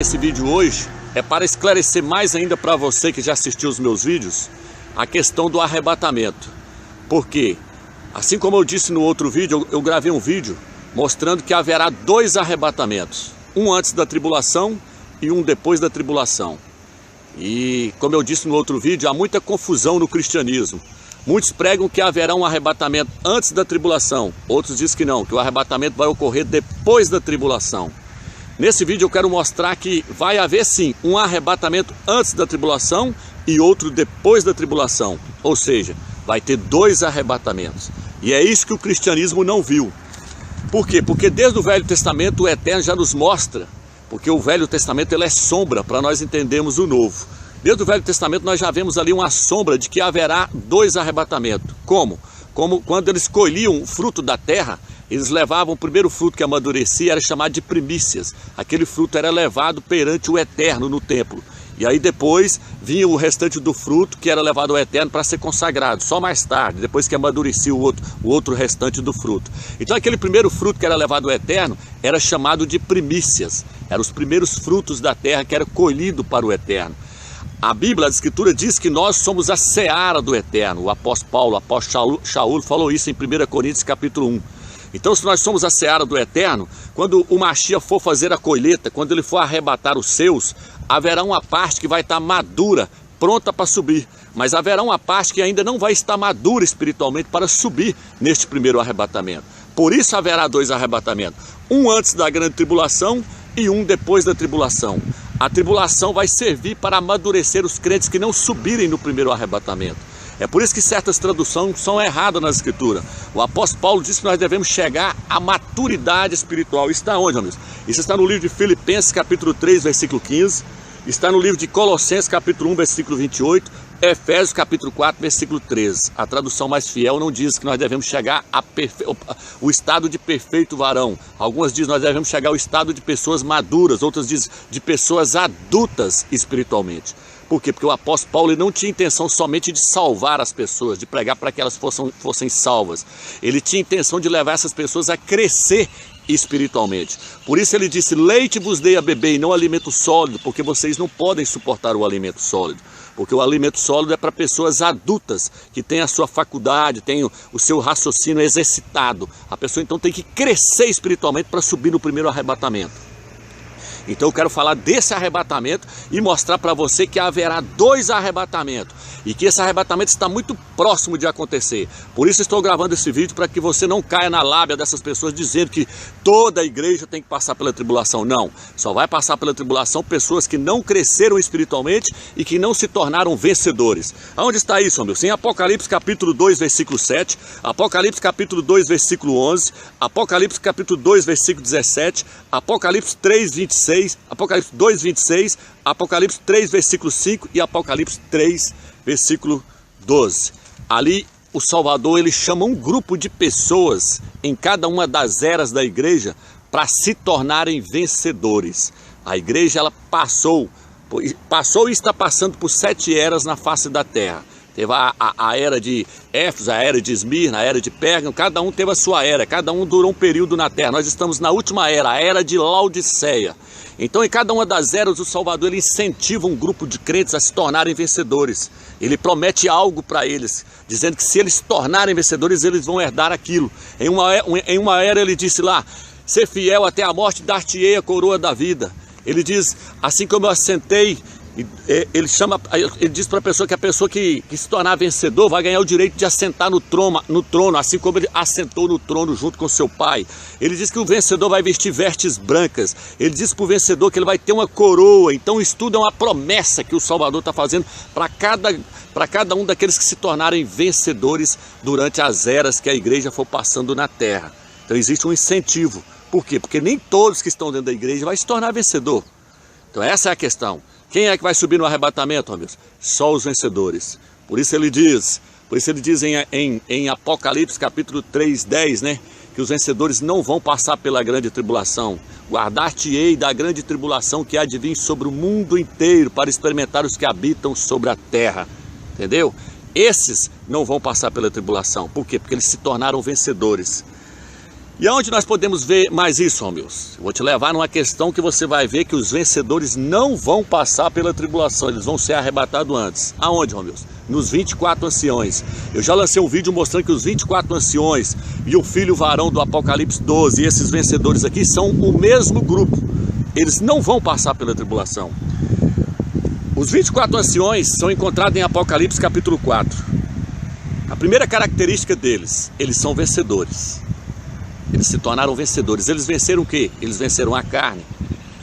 esse vídeo hoje é para esclarecer mais ainda para você que já assistiu os meus vídeos a questão do arrebatamento. Porque, assim como eu disse no outro vídeo, eu gravei um vídeo mostrando que haverá dois arrebatamentos, um antes da tribulação e um depois da tribulação. E como eu disse no outro vídeo, há muita confusão no cristianismo. Muitos pregam que haverá um arrebatamento antes da tribulação, outros dizem que não, que o arrebatamento vai ocorrer depois da tribulação. Nesse vídeo eu quero mostrar que vai haver sim um arrebatamento antes da tribulação e outro depois da tribulação. Ou seja, vai ter dois arrebatamentos. E é isso que o cristianismo não viu. Por quê? Porque desde o Velho Testamento o Eterno já nos mostra, porque o Velho Testamento ele é sombra para nós entendermos o Novo. Desde o Velho Testamento nós já vemos ali uma sombra de que haverá dois arrebatamentos. Como? Como quando eles colhiam o fruto da terra, eles levavam o primeiro fruto que amadurecia, era chamado de primícias. Aquele fruto era levado perante o Eterno no templo. E aí depois vinha o restante do fruto que era levado ao Eterno para ser consagrado, só mais tarde, depois que amadurecia o outro restante do fruto. Então aquele primeiro fruto que era levado ao Eterno era chamado de primícias. Eram os primeiros frutos da terra que era colhido para o Eterno. A Bíblia, a Escritura diz que nós somos a seara do Eterno. O apóstolo Paulo, o apóstolo Shaul falou isso em 1 Coríntios capítulo 1. Então se nós somos a seara do Eterno, quando o Mashiach for fazer a colheita, quando ele for arrebatar os seus, haverá uma parte que vai estar madura, pronta para subir. Mas haverá uma parte que ainda não vai estar madura espiritualmente para subir neste primeiro arrebatamento. Por isso haverá dois arrebatamentos, um antes da grande tribulação e um depois da tribulação. A tribulação vai servir para amadurecer os crentes que não subirem no primeiro arrebatamento. É por isso que certas traduções são erradas na Escritura. O apóstolo Paulo disse que nós devemos chegar à maturidade espiritual. Isso está onde, amigos? Isso está no livro de Filipenses, capítulo 3, versículo 15. Está no livro de Colossenses, capítulo 1, versículo 28. Efésios, capítulo 4, versículo 13. A tradução mais fiel não diz que nós devemos chegar ao estado de perfeito varão. Algumas dizem que nós devemos chegar ao estado de pessoas maduras. Outras dizem de pessoas adultas espiritualmente. Por quê? Porque o apóstolo Paulo ele não tinha intenção somente de salvar as pessoas, de pregar para que elas fossem salvas. Ele tinha intenção de levar essas pessoas a crescer espiritualmente. Por isso ele disse, leite vos dei a beber e não alimento sólido, porque vocês não podem suportar o alimento sólido. Porque o alimento sólido é para pessoas adultas, que têm a sua faculdade, têm o seu raciocínio exercitado. A pessoa então tem que crescer espiritualmente para subir no primeiro arrebatamento. Então eu quero falar desse arrebatamento e mostrar para você que haverá dois arrebatamentos. E que esse arrebatamento está muito próximo de acontecer. Por isso estou gravando esse vídeo para que você não caia na lábia dessas pessoas dizendo que toda a igreja tem que passar pela tribulação. Não, só vai passar pela tribulação pessoas que não cresceram espiritualmente e que não se tornaram vencedores. Aonde está isso, meu? Em Apocalipse capítulo 2, versículo 7, Apocalipse capítulo 2, versículo 11, Apocalipse capítulo 2, versículo 17, Apocalipse 3, 26, Apocalipse 2, 26, Apocalipse 3, versículo 5 e Apocalipse 3, versículo 12. Ali o Salvador ele chama um grupo de pessoas em cada uma das eras da igreja para se tornarem vencedores. A igreja ela passou e está passando por 7 eras na face da terra. Teve a era de Éfeso, a era de Esmirna, a era de Pérgamo, cada um teve a sua era, cada um durou um período na terra. Nós estamos na última era, a era de Laodiceia. Então em cada uma das eras o Salvador ele incentiva um grupo de crentes a se tornarem vencedores. Ele promete algo para eles, dizendo que se eles se tornarem vencedores eles vão herdar aquilo. Em uma era ele disse lá, ser fiel até a morte, dar-te-ei a coroa da vida. Ele diz, assim como eu assentei, ele diz para a pessoa que se tornar vencedor vai ganhar o direito de assentar no trono, assim como ele assentou no trono junto com seu pai. Ele diz que o vencedor vai vestir vestes brancas. Ele diz para o vencedor que ele vai ter uma coroa. Então isso tudo é uma promessa que o Salvador está fazendo para cada um daqueles que se tornarem vencedores durante as eras que a igreja for passando na terra. Então existe um incentivo. Por quê? Porque nem todos que estão dentro da igreja vai se tornar vencedor. Então essa é a questão. Quem é que vai subir no arrebatamento, amigos? Só os vencedores. Por isso ele diz em Apocalipse capítulo 3, 10, né? Que os vencedores não vão passar pela grande tribulação. Guardar-te-ei da grande tribulação que há de vir sobre o mundo inteiro para experimentar os que habitam sobre a terra. Entendeu? Esses não vão passar pela tribulação. Por quê? Porque eles se tornaram vencedores. E aonde nós podemos ver mais isso, Romilson? Vou te levar numa questão que você vai ver que os vencedores não vão passar pela tribulação, eles vão ser arrebatados antes. Aonde, Romilson? Nos 24 anciões. Eu já lancei um vídeo mostrando que os 24 anciões e o filho varão do Apocalipse 12, e esses vencedores aqui são o mesmo grupo. Eles não vão passar pela tribulação. Os 24 anciões são encontrados em Apocalipse capítulo 4. A primeira característica deles, eles são vencedores. Eles se tornaram vencedores. Eles venceram o quê? Eles venceram a carne.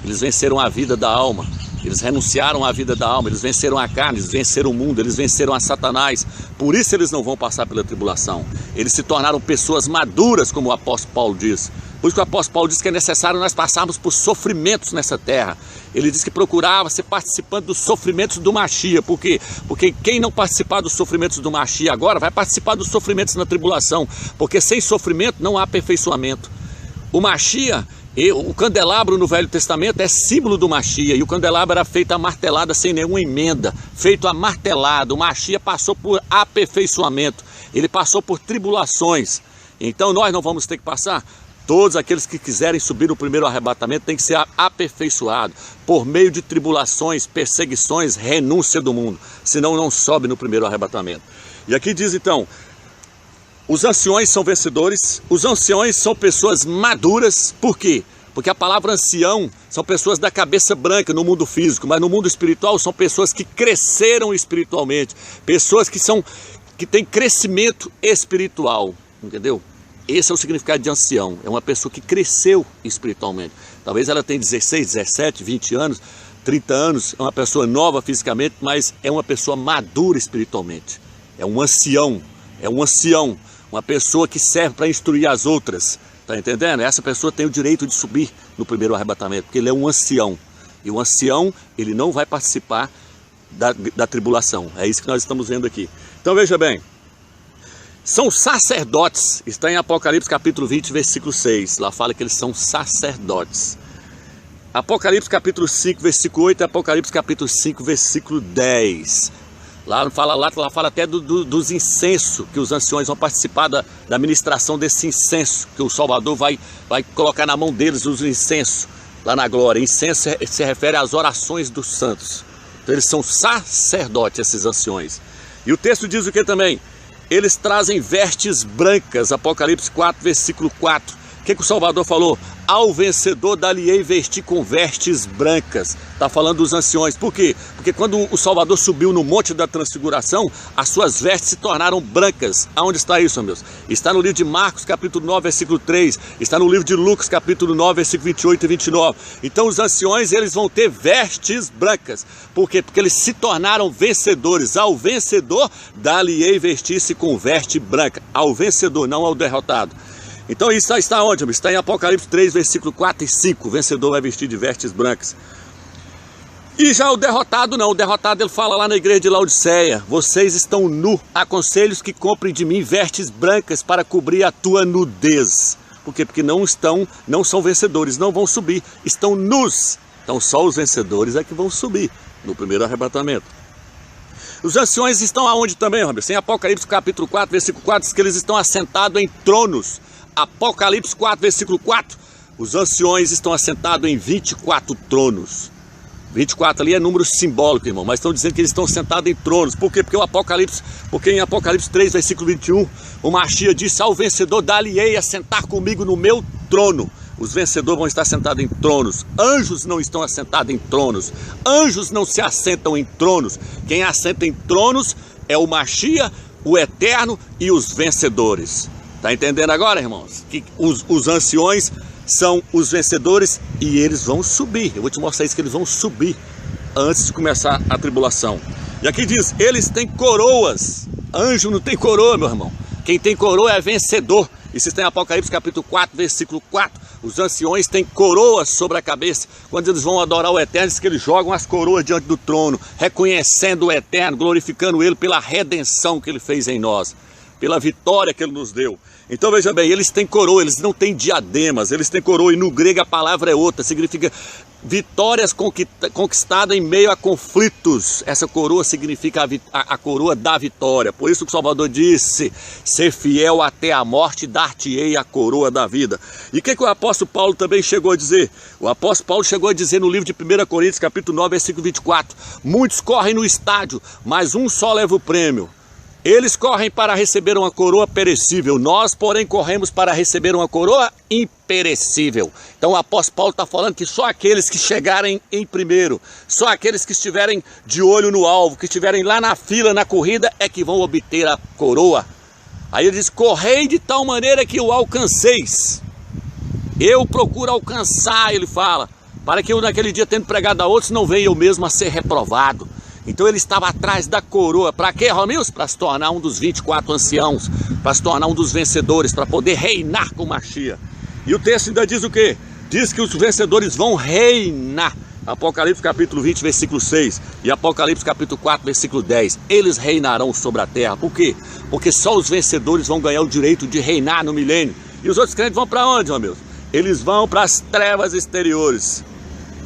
Eles venceram a vida da alma. Eles renunciaram à vida da alma. Eles venceram a carne. Eles venceram o mundo. Eles venceram a Satanás. Por isso eles não vão passar pela tribulação. Eles se tornaram pessoas maduras, como o apóstolo Paulo diz. Por isso que o apóstolo Paulo diz que é necessário nós passarmos por sofrimentos nessa terra. Ele diz que procurava ser participante dos sofrimentos do Machia. Por quê? Porque quem não participar dos sofrimentos do Machia agora, vai participar dos sofrimentos na tribulação. Porque sem sofrimento não há aperfeiçoamento. O Machia, o candelabro no Velho Testamento é símbolo do Machia. E o candelabro era feito a martelada sem nenhuma emenda. Feito a martelada. O Machia passou por aperfeiçoamento. Ele passou por tribulações. Então nós não vamos ter que passar? Todos aqueles que quiserem subir no primeiro arrebatamento têm que ser aperfeiçoados por meio de tribulações, perseguições, renúncia do mundo. Senão não sobe no primeiro arrebatamento. E aqui diz então, os anciões são vencedores, os anciões são pessoas maduras. Por quê? Porque a palavra ancião são pessoas da cabeça branca no mundo físico, mas no mundo espiritual são pessoas que cresceram espiritualmente. Pessoas que têm crescimento espiritual, entendeu? Esse é o significado de ancião, é uma pessoa que cresceu espiritualmente. Talvez ela tenha 16, 17, 20 anos, 30 anos, é uma pessoa nova fisicamente, mas é uma pessoa madura espiritualmente. É um ancião, uma pessoa que serve para instruir as outras, tá entendendo? Essa pessoa tem o direito de subir no primeiro arrebatamento, porque ele é um ancião. E o ancião, ele não vai participar da tribulação, é isso que nós estamos vendo aqui. Então veja bem. São sacerdotes, está em Apocalipse capítulo 20, versículo 6, lá fala que eles são sacerdotes. Apocalipse capítulo 5, versículo 8, Apocalipse capítulo 5, versículo 10. Lá fala até dos incensos, que os anciões vão participar da ministração desse incenso, que o Salvador vai colocar na mão deles os incensos, lá na glória. Incenso se refere às orações dos santos. Então eles são sacerdotes, esses anciões. E o texto diz o que também? Eles trazem vestes brancas, Apocalipse 4, versículo 4. O que o Salvador falou? Ao vencedor dar-lhe-ei vestir com vestes brancas. Está falando dos anciões. Por quê? Porque quando o Salvador subiu no Monte da Transfiguração, as suas vestes se tornaram brancas. Aonde está isso, meus? Está no livro de Marcos, capítulo 9, versículo 3. Está no livro de Lucas, capítulo 9, versículo 28 e 29. Então os anciões, eles vão ter vestes brancas. Por quê? Porque eles se tornaram vencedores. Ao vencedor, dar-lhe-ei vestir-se com veste branca. Ao vencedor, não ao derrotado. Então isso está onde? Está em Apocalipse 3, versículo 4 e 5. O vencedor vai vestir de vestes brancas. E já o derrotado não. O derrotado ele fala lá na igreja de Laodiceia. Vocês estão nu. Aconselho que comprem de mim vestes brancas para cobrir a tua nudez. Por quê? Porque não são vencedores, não vão subir. Estão nus. Então só os vencedores é que vão subir no primeiro arrebatamento. Os anciões estão aonde também, Robert? Em Apocalipse capítulo 4, versículo 4, diz que eles estão assentados em tronos. Apocalipse 4, versículo 4, os anciões estão assentados em 24 tronos. 24 ali é número simbólico, irmão, mas estão dizendo que eles estão sentados em tronos. Por quê? Porque em Apocalipse 3, versículo 21, o Machia disse: ao vencedor dar-lhe-ei a sentar comigo no meu trono. Os vencedores vão estar sentados em tronos. Anjos não estão assentados em tronos. Anjos não se assentam em tronos. Quem assenta em tronos é o Machia, o Eterno e os vencedores. Está entendendo agora, irmãos? Que os anciões são os vencedores e eles vão subir. Eu vou te mostrar isso, que eles vão subir antes de começar a tribulação. E aqui diz, eles têm coroas. Anjo não tem coroa, meu irmão. Quem tem coroa é vencedor. Isso está em Apocalipse capítulo 4, versículo 4. Os anciões têm coroas sobre a cabeça. Quando eles vão adorar o Eterno, diz que eles jogam as coroas diante do trono, reconhecendo o Eterno, glorificando Ele pela redenção que Ele fez em nós, pela vitória que Ele nos deu. Então veja bem, eles têm coroa, eles não têm diademas, eles têm coroa, e no grego a palavra é outra, significa vitórias conquistadas em meio a conflitos. Essa coroa significa a coroa da vitória. Por isso que o Salvador disse: ser fiel até a morte, dar-te-ei a coroa da vida. E o que o apóstolo Paulo também chegou a dizer? O apóstolo Paulo chegou a dizer no livro de 1 Coríntios, capítulo 9, versículo 24: muitos correm no estádio, mas um só leva o prêmio. Eles correm para receber uma coroa perecível, nós, porém, corremos para receber uma coroa imperecível. Então o apóstolo Paulo está falando que só aqueles que chegarem em primeiro, só aqueles que estiverem de olho no alvo, que estiverem lá na fila, na corrida, é que vão obter a coroa. Aí ele diz: correi de tal maneira que o alcanceis. Eu procuro alcançar, ele fala, para que eu naquele dia, tendo pregado a outros, não venha eu mesmo a ser reprovado. Então ele estava atrás da coroa. Para quê, Romilson? Para se tornar um dos 24 anciãos, para se tornar um dos vencedores, para poder reinar com Mashiach. E o texto ainda diz o quê? Diz que os vencedores vão reinar. Apocalipse capítulo 20, versículo 6 e Apocalipse capítulo 4, versículo 10. Eles reinarão sobre a terra. Por quê? Porque só os vencedores vão ganhar o direito de reinar no milênio. E os outros crentes vão para onde, Romilson? Eles vão para as trevas exteriores.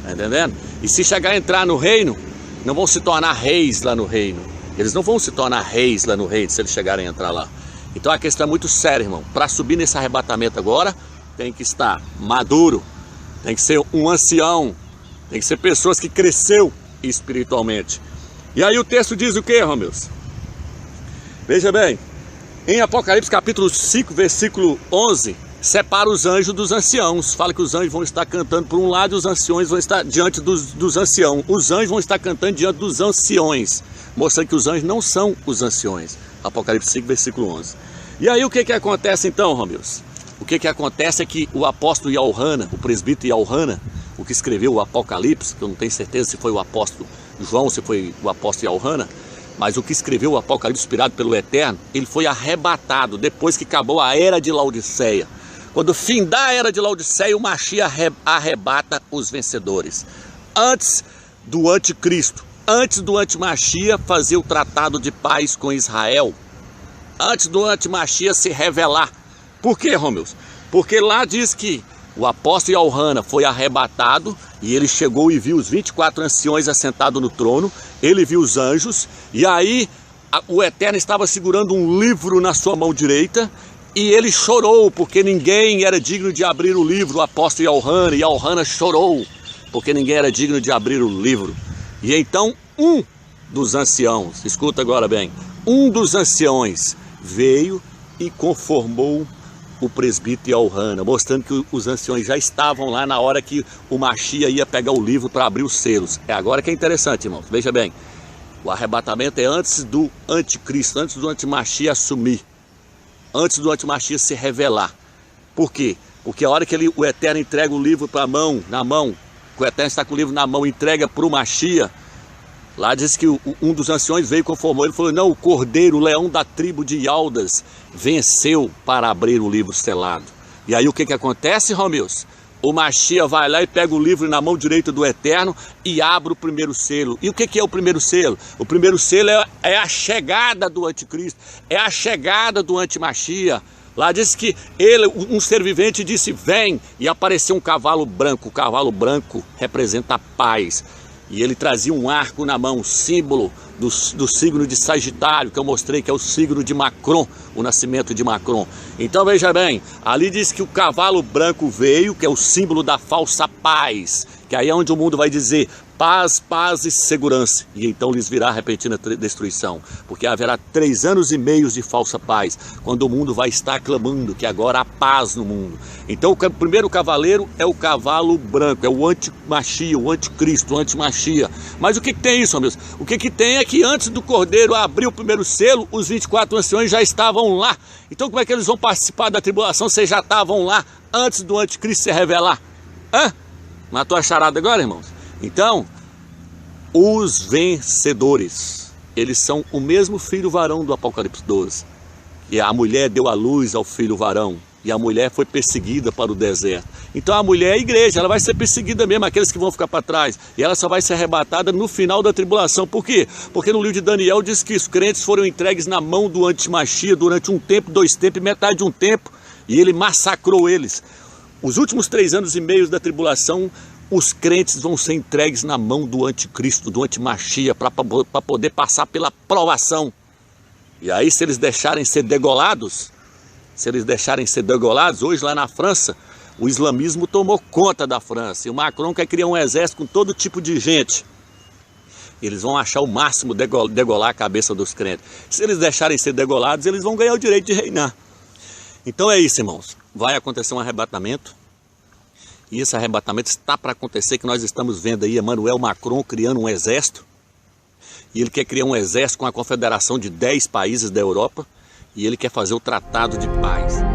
Tá entendendo? E se chegar a entrar no reino, não vão se tornar reis lá no reino. Eles não vão se tornar reis lá no reino se eles chegarem a entrar lá. Então a questão é muito séria, irmão. Para subir nesse arrebatamento agora, tem que estar maduro, tem que ser um ancião, tem que ser pessoas que cresceu espiritualmente. E aí o texto diz o que, Romilson? Veja bem, em Apocalipse capítulo 5, versículo 11, separa os anjos dos anciãos. Fala que os anjos vão estar cantando por um lado e os anciões vão estar diante dos anciãos. Os anjos vão estar cantando diante dos anciões, mostrando que os anjos não são os anciões. Apocalipse 5, versículo 11. E aí o que acontece então, Romilson? O que acontece é que o apóstolo Yohanan, o presbítero Yohanan, o que escreveu o Apocalipse, que eu não tenho certeza se foi o apóstolo João, se foi o apóstolo Yohanan, mas o que escreveu o Apocalipse inspirado pelo Eterno, ele foi arrebatado depois que acabou a era de Laodiceia. Quando findar a era de Laodiceia, o Mashiach arrebata os vencedores. Antes do anticristo, antes do anti-Mashiach fazer o tratado de paz com Israel, antes do anti-Mashiach se revelar. Por quê, Romilson? Porque lá diz que o apóstolo Yohanan foi arrebatado e ele chegou e viu os 24 anciões assentados no trono, ele viu os anjos, e aí o Eterno estava segurando um livro na sua mão direita, e ele chorou, porque ninguém era digno de abrir o livro. O apóstolo Yohanan, e Yohanan chorou, porque ninguém era digno de abrir o livro. E então um dos anciãos, escuta agora bem, um dos anciões veio e conformou o presbítero Yohanan, mostrando que os anciões já estavam lá na hora que o Mashiach ia pegar o livro para abrir os selos. É agora que é interessante, irmãos. Veja bem, o arrebatamento é antes do anticristo, antes do anti-Mashiach assumir, antes do anti-Mashiach se revelar. Por quê? Porque a hora que o Eterno entrega o livro na mão, que o Eterno está com o livro na mão, entrega para o Mashiach, lá diz que um dos anciões veio e conformou, ele falou: não, o cordeiro, o leão da tribo de Aldas, venceu para abrir o livro selado. E aí o que acontece, Romilson? O Mashiach vai lá e pega o livro na mão direita do Eterno e abre o primeiro selo. E o que é o primeiro selo? O primeiro selo é a chegada do anticristo, é a chegada do anti-Mashiach. Lá diz que ele, um ser vivente, disse: vem, e apareceu um cavalo branco. O cavalo branco representa a paz. E ele trazia um arco na mão, símbolo do signo de Sagitário, que eu mostrei que é o signo de Macron, o nascimento de Macron. Então veja bem, ali diz que o cavalo branco veio, que é o símbolo da falsa paz, que aí é onde o mundo vai dizer paz, paz e segurança. E então lhes virá repentina destruição, porque haverá 3 anos e meio de falsa paz, quando o mundo vai estar clamando que agora há paz no mundo. Então o primeiro cavaleiro é o cavalo branco, é o anti-Mashiach, o anticristo, o anti-Mashiach. Mas o que tem isso, amigos? O que tem é que antes do cordeiro abrir o primeiro selo, os 24 anciões já estavam lá. Então como é que eles vão participar da tribulação se já estavam lá antes do anticristo se revelar? Hã? Matou a charada agora, irmãos? Então, os vencedores, eles são o mesmo filho varão do Apocalipse 12. E a mulher deu à luz ao filho varão. E a mulher foi perseguida para o deserto. Então a mulher é a igreja, ela vai ser perseguida mesmo, aqueles que vão ficar para trás. E ela só vai ser arrebatada no final da tribulação. Por quê? Porque no livro de Daniel diz que os crentes foram entregues na mão do antimachia durante 1 tempo, 2 tempos, metade de 1 tempo. E ele massacrou eles. Os últimos 3 anos e meio da tribulação, os crentes vão ser entregues na mão do anticristo, do antimachia, para poder passar pela provação. E aí, se eles deixarem ser degolados, hoje lá na França, o islamismo tomou conta da França. E o Macron quer criar um exército com todo tipo de gente. Eles vão achar o máximo degolar a cabeça dos crentes. Se eles deixarem ser degolados, eles vão ganhar o direito de reinar. Então é isso, irmãos. Vai acontecer um arrebatamento. E esse arrebatamento está para acontecer, que nós estamos vendo aí Emmanuel Macron criando um exército. E ele quer criar um exército com a confederação de 10 países da Europa. E ele quer fazer o tratado de paz.